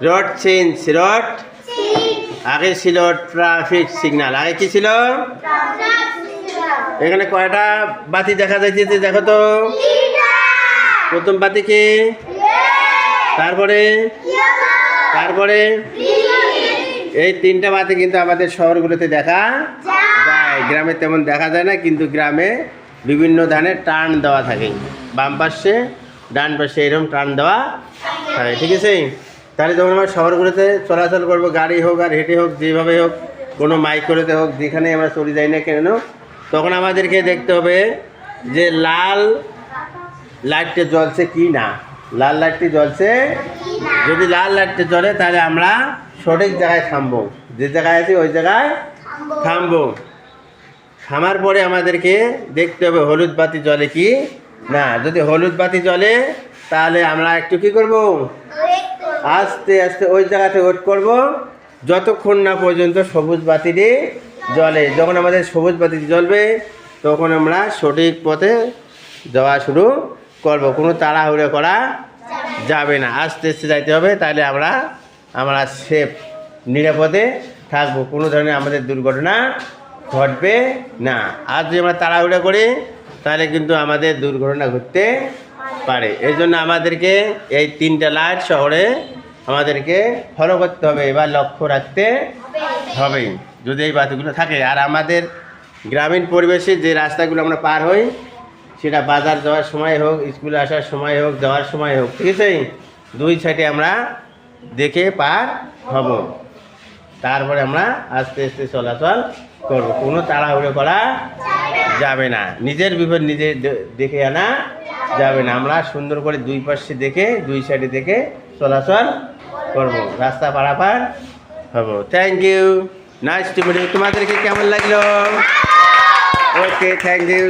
Road change, road আগে ছিল traffic signal. আগে কি ছিল? এখানে কয়টা বাতি দেখা যাইতেছে দেখো তো। প্রথম বাতি কি? তারপরে তারপরে এই তিনটা বাতি কিন্তু আমাদের শহরগুলোতে দেখা যায়, গ্রামে তেমন দেখা যায় না। কিন্তু গ্রামে বিভিন্ন ধরনের টার্ন দেওয়া থাকে, বাম পাশে ডান পাশে এরকম টার্ন দেওয়া থাকে, ঠিক আছে? তাহলে যখন আমরা শহরগুলোতে চলাচল করবো, গাড়ি হোক আর হেঁটে হোক, যেভাবে হোক, কোনো মাইক্রোতে হোক, যেখানে আমরা চলে যাই না কেন, তখন আমাদেরকে দেখতে হবে যে লাল লাইটটা জ্বলছে কি না। লাল লাইটটি জ্বলছে, যদি লাল লাইটটা জ্বলে তাহলে আমরা সঠিক জায়গায় থামবো, যে জায়গায় আছি ওই জায়গায় থামবো। থামার পরে আমাদেরকে দেখতে হবে হলুদ বাতি জ্বলে কি না। যদি হলুদ বাতি জ্বলে তাহলে আমরা একটু কী করবো, আস্তে আস্তে ওই জায়গাতে ওয়েট করব যতক্ষণ না পর্যন্ত সবুজ বাতিটি জ্বলে। যখন আমাদের সবুজ বাতি জ্বলবে তখন আমরা সঠিক পথে যাওয়া শুরু করব। কোনো তাড়াহুড়ো করা যাবে না, আস্তে আস্তে যাইতে হবে। তাহলে আমরা সেফ, নিরাপদে থাকবো, কোনো ধরনের আমাদের দুর্ঘটনা ঘটবে না। আর যদি আমরা তাড়াহুড়ো করি তাহলে কিন্তু আমাদের দুর্ঘটনা ঘটতে পারে। এই জন্য আমাদেরকে এই তিনটা লাইট শহরে আমাদেরকে ফলো করতে হবে, এবার লক্ষ্য রাখতে হবে যদি এই বাতিগুলো থাকে। আর আমাদের গ্রামীণ পরিবেশে যে রাস্তাগুলো আমরা পার হই, সেটা বাজার যাওয়ার সময় হোক, স্কুলে আসার সময় হোক, যাওয়ার সময় হোক, ঠিক আছে, দুই সাইডে আমরা দেখে পার হব। তারপরে আমরা আস্তে আস্তে চলাচল করব, কোনো তাড়াহুড়ো করা যাবে না, নিজের বিপদ নিজে দেখে আনা যাবে না। আমরা সুন্দর করে দুই পাশে দেখে, দুই সাইডে দেখে চলাচল করব, রাস্তা পারাপার হব। Thank you, nice to meet you. তোমাদেরকে কেমন লাগলো? Okay, thank you.